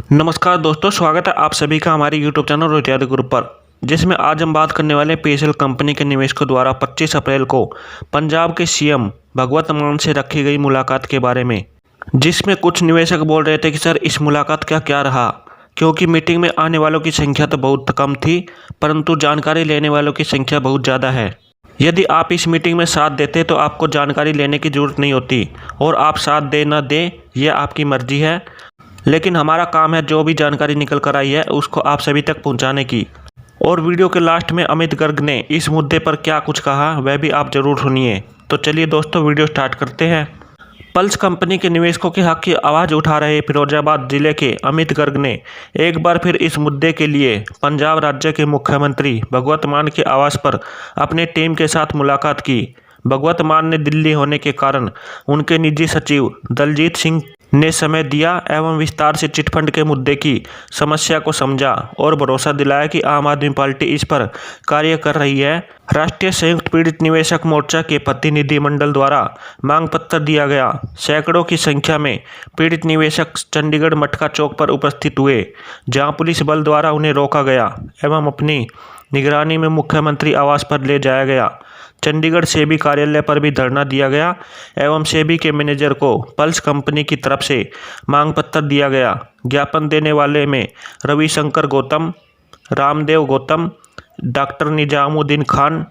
नमस्कार दोस्तों, स्वागत है आप सभी का हमारे YouTube channel Rohit Yadav group पर, जिसमें आज हम बात करने वाले पेएसएल कंपनी के निवेशकों द्वारा 25 अप्रैल को पंजाब के सीएम भगवंत मान से रखी गई मुलाकात के बारे में। जिसमें कुछ निवेशक बोल रहे थे कि सर इस मुलाकात का क्या रहा, क्योंकि मीटिंग में आने वालों की संख्या तो बहुत कम थी, परंतु जानकारी लेने वालों की संख्या बहुत ज़्यादा है। यदि आप इस मीटिंग में साथ देते तो आपको जानकारी लेने की ज़रूरत नहीं होती, और आप साथ दे न दें यह आपकी मर्जी है, लेकिन हमारा काम है जो भी जानकारी निकल कर आई है उसको आप सभी तक पहुंचाने की। और वीडियो के लास्ट में अमित गर्ग ने इस मुद्दे पर क्या कुछ कहा वह भी आप जरूर सुनिए। तो चलिए दोस्तों, वीडियो स्टार्ट करते हैं। पल्स कंपनी के निवेशकों के हक की आवाज़ उठा रहे फिरोजाबाद जिले के अमित गर्ग ने एक बार फिर इस मुद्दे के लिए पंजाब राज्य के मुख्यमंत्री भगवंत मान के आवास पर अपने टीम के साथ मुलाकात की। भगवंत मान ने दिल्ली होने के कारण उनके निजी सचिव दलजीत सिंह ने समय दिया एवं विस्तार से चिटफंड के मुद्दे की समस्या को समझा और भरोसा दिलाया कि आम आदमी पार्टी इस पर कार्य कर रही है। राष्ट्रीय संयुक्त पीड़ित निवेशक मोर्चा के प्रतिनिधिमंडल द्वारा मांग पत्र दिया गया। सैकड़ों की संख्या में पीड़ित निवेशक चंडीगढ़ मटका चौक पर उपस्थित हुए, जहां पुलिस बल द्वारा उन्हें रोका गया एवं अपनी निगरानी में मुख्यमंत्री आवास पर ले जाया गया। चंडीगढ़ सेबी कार्यालय पर भी धरना दिया गया एवं सेबी के मैनेजर को पल्स कंपनी की तरफ से मांग पत्र दिया गया। ज्ञापन देने वाले में रविशंकर गौतम, रामदेव गौतम, डॉक्टर निजामुद्दीन खान,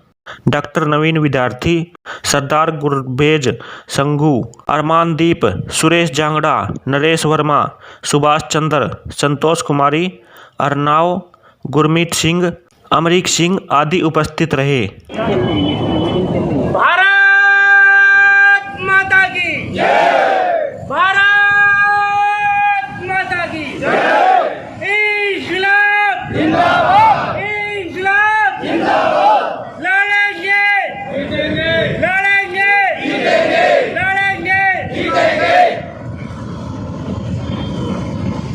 डॉक्टर नवीन विद्यार्थी, सरदार गुरबेज संघू, अरमानदीप, सुरेश जांगड़ा, नरेश वर्मा, सुभाष चंद्र, संतोष कुमारी, अर्नाव, गुरमीत सिंह, अमरीक सिंह आदि उपस्थित रहे। भारत माता की जय। भारत माता की जय। इंकलाब जिंदाबाद। इंकलाब जिंदाबाद। लड़ेंगे जीतेंगे। लड़ेंगे जीतेंगे। लड़ेंगे जीतेंगे।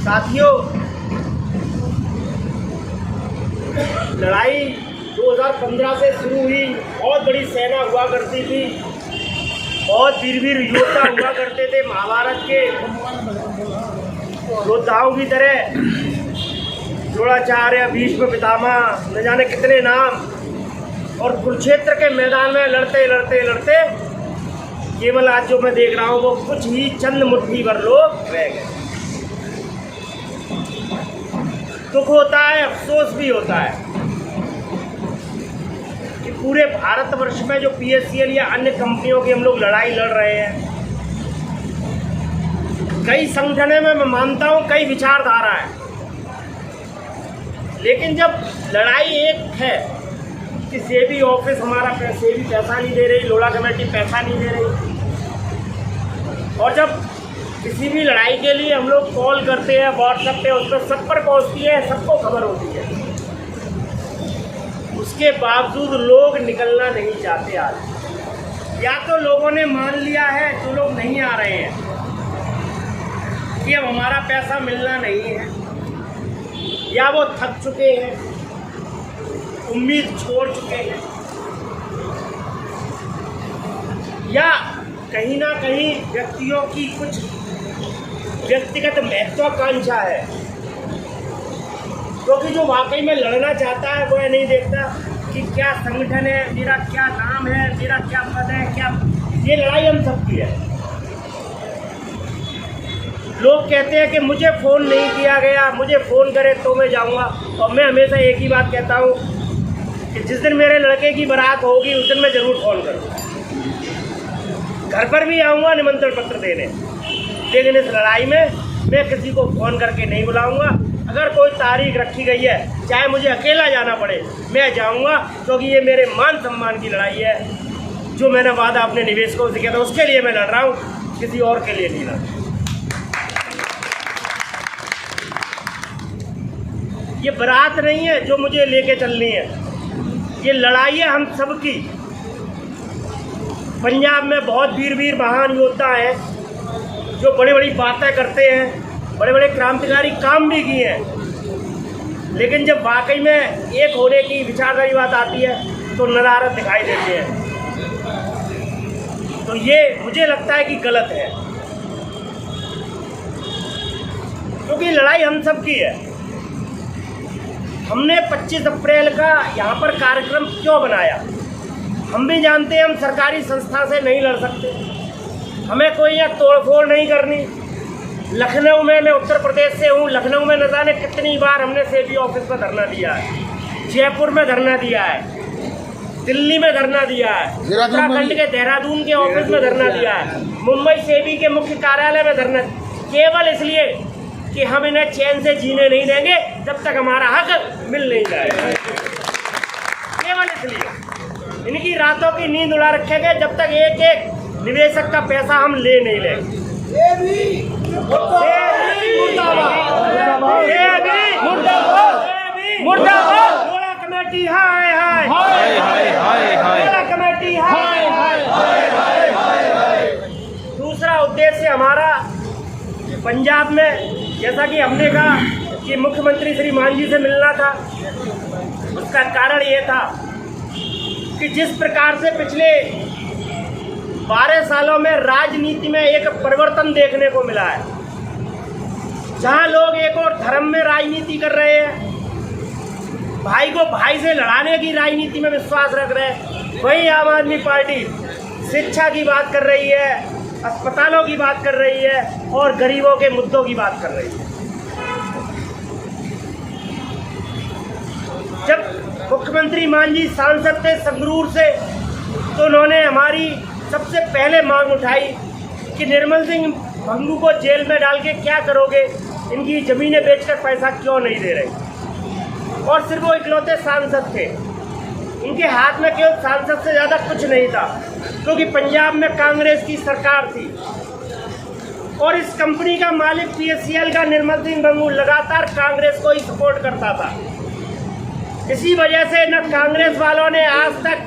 साथियों, लड़ाई 2015 से शुरू हुई। बहुत बड़ी सेना हुआ करती थी, बहुत वीर योद्धा हुआ करते थे। महाभारत के योद्धाओं की तरह द्रोणाचार्य, भीष्म पितामह, न जाने कितने नाम। और कुरुक्षेत्र के मैदान में लड़ते लड़ते लड़ते केवल आज जो मैं देख रहा हूँ वो कुछ ही चंद मुट्ठी भर लोग रह गए। दुख होता है, अफसोस भी होता है कि पूरे भारतवर्ष में जो पीएससीएल या अन्य कंपनियों की हम लोग लड़ाई लड़ रहे हैं, कई संगठनों में मैं मानता हूँ कई विचारधारा है, लेकिन जब लड़ाई एक है कि सेबी ऑफिस हमारा सेबी पैसा नहीं दे रही, लोढ़ा कमेटी पैसा नहीं दे रही, और जब किसी भी लड़ाई के लिए हम लोग कॉल करते हैं व्हाट्सएप पे, उस पर सब पर पहुँचती है, सबको खबर होती है, उसके बावजूद लोग निकलना नहीं चाहते। आज या तो लोगों ने मान लिया है, जो लोग नहीं आ रहे हैं, कि अब हमारा पैसा मिलना नहीं है, या वो थक चुके हैं, उम्मीद छोड़ चुके हैं, या कहीं ना कहीं व्यक्तियों की कुछ व्यक्तिगत महत्वाकांक्षा है, क्योंकि जो वाकई में लड़ना चाहता है वो ये नहीं देखता कि क्या संगठन है, मेरा क्या नाम है, मेरा क्या पद है, क्या। ये लड़ाई हम सबकी है। लोग कहते हैं कि मुझे फ़ोन नहीं किया गया, मुझे फ़ोन करे तो मैं जाऊंगा, और मैं हमेशा एक ही बात कहता हूँ कि जिस दिन मेरे लड़के की बारात होगी उस दिन मैं ज़रूर फ़ोन करूँगा, घर पर भी आऊँगा निमंत्रण पत्र देने, लेकिन इस लड़ाई में मैं किसी को फ़ोन करके नहीं बुलाऊँगा। अगर कोई तारीख रखी गई है, चाहे मुझे अकेला जाना पड़े, मैं जाऊंगा, क्योंकि ये मेरे मान सम्मान की लड़ाई है। जो मैंने वादा अपने निवेशकों से किया था उसके लिए मैं लड़ रहा हूँ, किसी और के लिए नहीं लड़ रहा। ये बारात नहीं है जो मुझे लेके चलनी है, ये लड़ाई है हम सबकी। पंजाब में बहुत वीर महान योद्धा हैं जो बड़ी बड़ी बातें करते हैं, बड़े बड़े क्रांतिकारी काम भी किए हैं, लेकिन जब वाकई में एक होने की विचारधारी बात आती है तो नदारत दिखाई देती है। तो ये मुझे लगता है कि गलत है। क्योंकि लड़ाई हम सब की है। हमने 25 अप्रैल का यहाँ पर कार्यक्रम क्यों बनाया? हम भी जानते हैं हम सरकारी संस्था से नहीं लड़ सकते, हमें कोई यहाँ तोड़फोड़ नहीं करनी। लखनऊ में, मैं उत्तर प्रदेश से हूँ, लखनऊ में न जाने कितनी बार हमने सेबी ऑफिस में धरना दिया है, जयपुर में धरना दिया है, दिल्ली में धरना दिया है, उत्तराखंड के देहरादून के ऑफिस में धरना दिया है, मुंबई सेबी के मुख्य कार्यालय में धरना, केवल इसलिए कि हम इन्हें चैन से जीने नहीं देंगे जब तक हमारा हक मिल नहीं जाएगा। केवल इसलिए इनकी रातों की नींद उड़ा रखेंगे जब तक एक एक निवेशक का पैसा हम ले नहीं लेंगे। मुर्दाबाद लोढ़ा कमेटी, हाय हाय लोढ़ा कमेटी, हाय हाय। दूसरा उद्देश्य हमारा पंजाब में, जैसा कि हमने कहा कि मुख्यमंत्री श्री मान जी से मिलना था, उसका कारण ये था कि जिस प्रकार से पिछले 12 सालों में राजनीति में एक परिवर्तन देखने को मिला है, जहां लोग एक और धर्म में राजनीति कर रहे हैं, भाई को भाई से लड़ाने की राजनीति में विश्वास रख रहे हैं, वहीं आम आदमी पार्टी शिक्षा की बात कर रही है, अस्पतालों की बात कर रही है और गरीबों के मुद्दों की बात कर रही है। जब मुख्यमंत्री मान जी सांसद थे संगरूर से, तो उन्होंने हमारी सबसे पहले मांग उठाई कि निर्मल सिंह भंगू को जेल में डाल के क्या करोगे, इनकी जमीनें बेचकर पैसा क्यों नहीं दे रहे। और सिर्फ वो इकलौते सांसद थे, इनके हाथ में केवल सांसद से ज़्यादा कुछ नहीं था, क्योंकि पंजाब में कांग्रेस की सरकार थी और इस कंपनी का मालिक PSCL का निर्मल सिंह भंगू लगातार कांग्रेस को ही सपोर्ट करता था। इसी वजह से न कांग्रेस वालों ने आज तक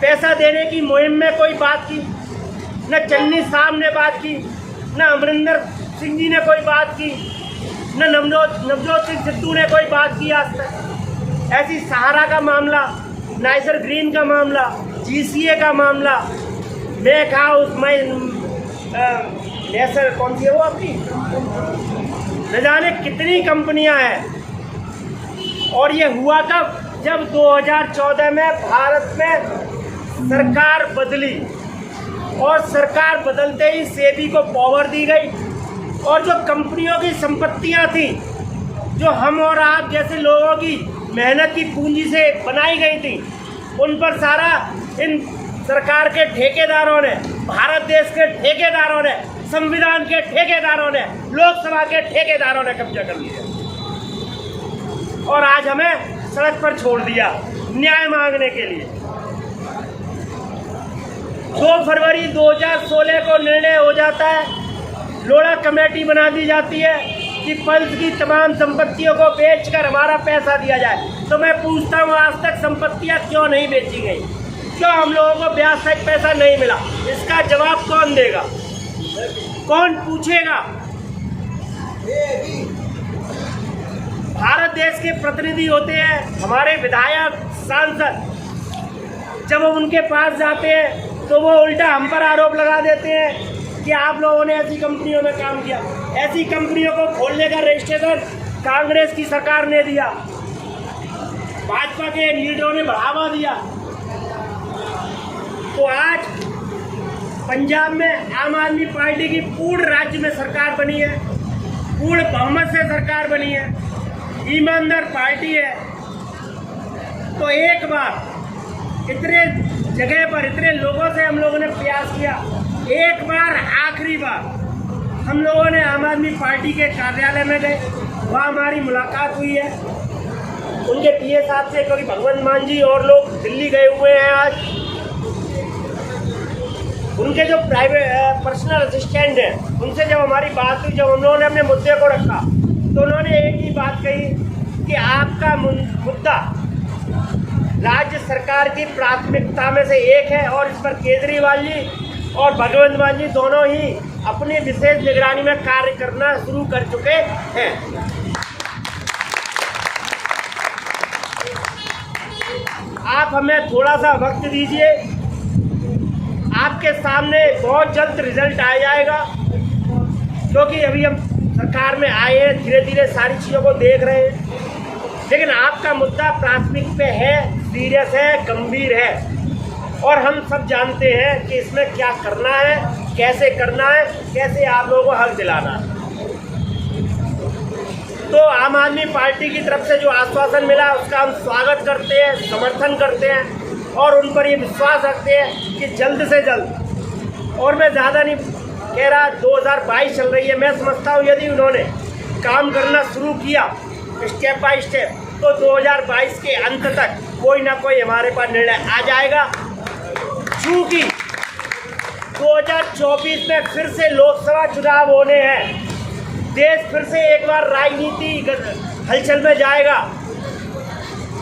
पैसा देने की मुहिम में कोई बात की, न चन्नी साहब ने बात की, न अमरिंदर सिंह जी ने कोई बात की, न नवजोत सिंह सिद्धू ने कोई बात की आज तक। ऐसी सहारा का मामला, नाइजर ग्रीन का मामला, GCA का मामला, मैं कहा उसमें नेसर कौन सी है वो आपकी, न जाने कितनी कंपनियां हैं। और ये हुआ कब? जब 2014 में भारत में सरकार बदली और सरकार बदलते ही सेबी को पावर दी गई और जो कंपनियों की संपत्तियां थी, जो हम और आप जैसे लोगों की मेहनत की पूंजी से बनाई गई थी, उन पर सारा इन सरकार के ठेकेदारों ने, भारत देश के ठेकेदारों ने, संविधान के ठेकेदारों ने, लोकसभा के ठेकेदारों ने कब्जा कर लिया और आज हमें सड़क पर छोड़ दिया न्याय मांगने के लिए। 2 फरवरी 2016 को निर्णय हो जाता है, लोढ़ा कमेटी बना दी जाती है कि पल्स की तमाम संपत्तियों को बेचकर हमारा पैसा दिया जाए। तो मैं पूछता हूँ, आज तक संपत्तियाँ क्यों नहीं बेची गई? क्यों हम लोगों को ब्याज सहित पैसा नहीं मिला? इसका जवाब कौन देगा? कौन पूछेगा? भारत देश के प्रतिनिधि होते हैं हमारे विधायक, सांसद, जब हम उनके पास जाते हैं तो वो उल्टा हम पर आरोप लगा देते हैं कि आप लोगों ने ऐसी कंपनियों में काम किया। ऐसी कंपनियों को खोलने का रजिस्ट्रेशन कांग्रेस की सरकार ने दिया, भाजपा के लीडरों ने बढ़ावा दिया। तो आज पंजाब में आम आदमी पार्टी की पूर्ण राज्य में सरकार बनी है, पूर्ण बहुमत से सरकार बनी है, ईमानदार पार्टी है। तो एक बार इतने जगह पर इतने लोगों से हम लोगों ने प्रयास किया, एक बार आखिरी बार हम लोगों ने आम आदमी पार्टी के कार्यालय में गए, वहाँ हमारी मुलाकात हुई है उनके PA साहब से, क्योंकि भगवंत मान जी और लोग दिल्ली गए हुए हैं आज। उनके जो प्राइवेट पर्सनल असिस्टेंट हैं, उनसे जब हमारी बात हुई, जब हम लोगों ने अपने मुद्दे को रखा, तो उन्होंने एक ही बात कही कि आपका मुद्दा राज्य सरकार की प्राथमिकता में से एक है और इस पर केजरीवाल जी और भगवंत मान जी दोनों ही अपनी विशेष निगरानी में कार्य करना शुरू कर चुके हैं। आप हमें थोड़ा सा वक्त दीजिए, आपके सामने बहुत जल्द रिजल्ट आ जाएगा, क्योंकि अभी हम सरकार में आए हैं, धीरे धीरे सारी चीज़ों को देख रहे हैं, लेकिन आपका मुद्दा प्राथमिक पे है, सीरियस है, गंभीर है और हम सब जानते हैं कि इसमें क्या करना है, कैसे करना है, कैसे आप लोगों को हक दिलाना है। तो आम आदमी पार्टी की तरफ से जो आश्वासन मिला उसका हम स्वागत करते हैं, समर्थन करते हैं और उन पर ये विश्वास रखते हैं कि जल्द से जल्द, और मैं ज़्यादा नहीं कह रहा, 2022 चल रही है, मैं समझता हूँ यदि उन्होंने काम करना शुरू किया स्टेप बाय स्टेप तो 2022 के अंत तक कोई ना कोई हमारे पास निर्णय आ जाएगा। चूँकि 2024 में फिर से लोकसभा चुनाव होने हैं, देश फिर से एक बार राजनीति हलचल में जाएगा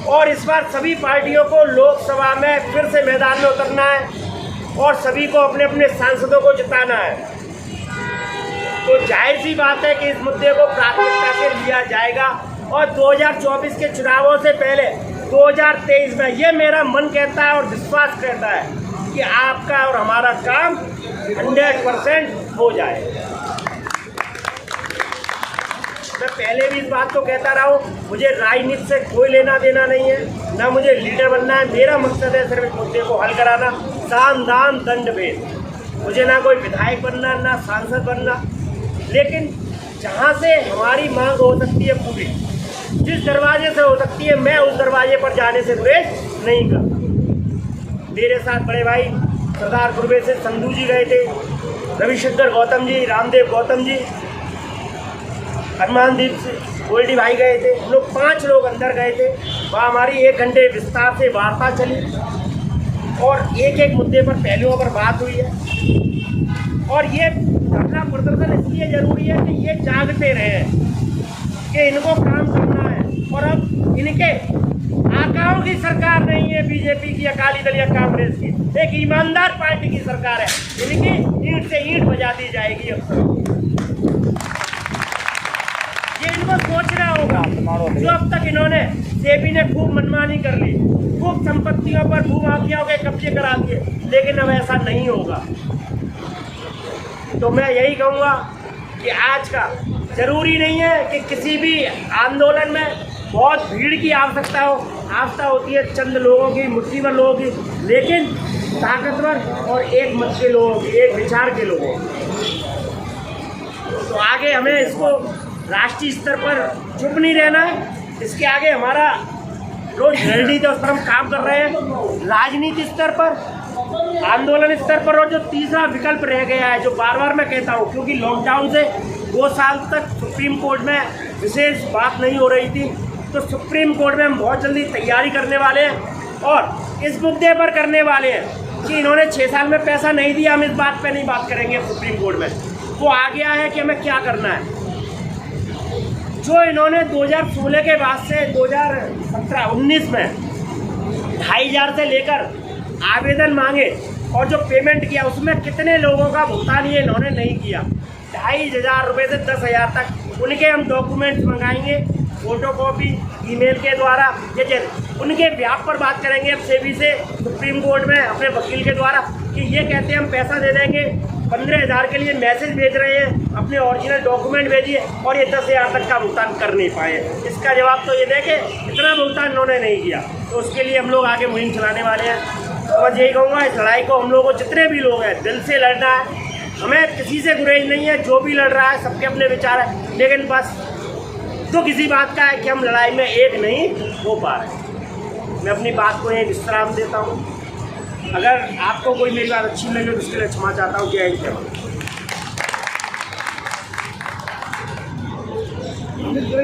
और इस बार सभी पार्टियों को लोकसभा में फिर से मैदान में उतरना है और सभी को अपने अपने सांसदों को जिताना है। तो जाहिर सी बात है कि इस मुद्दे को प्राथमिकता से लिया जाएगा और 2024 के चुनावों से पहले 2023 में ये मेरा मन कहता है और विश्वास कहता है कि आपका और हमारा काम 100% हो जाए। मैं पहले भी इस बात को कहता रहा हूँ, मुझे राजनीति से कोई लेना देना नहीं है, ना मुझे लीडर बनना है। मेरा मकसद है सिर्फ इस मुद्दे को हल कराना, साम दाम दंड भेद। मुझे ना कोई विधायक बनना, ना सांसद बनना, लेकिन जहाँ से हमारी मांग हो सकती है पूरी, जिस दरवाजे से हो सकती है, मैं उस दरवाजे पर जाने से गुरेज नहीं करता। मेरे साथ बड़े भाई सरदार गुरबे से संधू जी गए थे, रविशंकर गौतम जी, रामदेव गौतम जी, हनुमानदीप से गोल्डी भाई गए थे। हम लोग 5 लोग अंदर गए थे। वहाँ हमारी 1 घंटे विस्तार से वार्ता चली और एक एक मुद्दे पर पहलुओं पर बात हुई है। और ये धरना प्रदर्शन इसलिए जरूरी है कि ये जागते रहे कि इनको काम करना है और अब इनके आकाओं की सरकार नहीं है बीजेपी की, अकाली दल या कांग्रेस की, एक ईमानदार पार्टी की सरकार है। इनकी ईंट से ईंट बजा दी जाएगी। ये इनको सोचना होगा। जो अब तक इन्होंने सेबी ने खूब मनमानी कर ली, खूब संपत्तियों पर भूमाफियाओं के कब्जे करा दिए, लेकिन अब ऐसा नहीं होगा। तो मैं यही कहूँगा कि आज का जरूरी नहीं है कि किसी भी आंदोलन में बहुत भीड़ की आवश्यकता हो। आवश्यकता होती है चंद लोगों की, मुट्ठीभर लोगों की, लेकिन ताकतवर और एक मत के लोगों की, एक विचार के लोगों की। तो आगे हमें इसको राष्ट्रीय स्तर पर चुप नहीं रहना है। इसके आगे हमारा जो रणनीति है उस पर हम काम कर रहे हैं, राजनीति स्तर पर, आंदोलन स्तर पर, और जो तीसरा विकल्प रह गया है, जो बार बार मैं कहता हूँ, क्योंकि लॉकडाउन से 2 साल तक सुप्रीम कोर्ट में विशेष बात नहीं हो रही थी, तो सुप्रीम कोर्ट में हम बहुत जल्दी तैयारी करने वाले हैं और इस मुद्दे पर करने वाले हैं कि इन्होंने 6 साल में पैसा नहीं दिया। हम इस बात पर नहीं बात करेंगे सुप्रीम कोर्ट में, वो आ गया है कि हमें क्या करना है। जो इन्होंने 2016 के बाद से 2017-19 में 2,500 से लेकर आवेदन मांगे और जो पेमेंट किया उसमें कितने लोगों का भुगतान ये इन्होंने नहीं किया। 2,500 रुपये से 10,000 तक उनके हम डॉक्यूमेंट्स मंगाएंगे, फोटोकॉपी ईमेल के द्वारा, जैसे उनके ब्याह पर बात करेंगे अब सेबी से सुप्रीम कोर्ट में अपने वकील के द्वारा कि ये कहते हैं हम पैसा दे देंगे, 15,000 के लिए मैसेज भेज रहे हैं, अपने ओरिजिनल डॉक्यूमेंट भेजिए, और ये 10,000 तक का भुगतान कर नहीं पाए। इसका जवाब तो ये देखे इतना भुगतान इन्होंने नहीं किया। तो उसके लिए हम लोग आगे मुहिम चलाने वाले हैं। तो बस यही कहूँगा, इस लड़ाई को हम लोगों को जितने भी लोग हैं दिल से लड़ना है। हमें किसी से गुरेज नहीं है, जो भी लड़ रहा है सबके अपने विचार है, लेकिन बस तो किसी बात का है कि हम लड़ाई में एक नहीं हो पा रहे। मैं अपनी बात को यही विश्राम देता हूँ। अगर आपको कोई मेरी बात अच्छी लगे तो उसके लिए क्षमा चाहता हूँ। जय हिंद।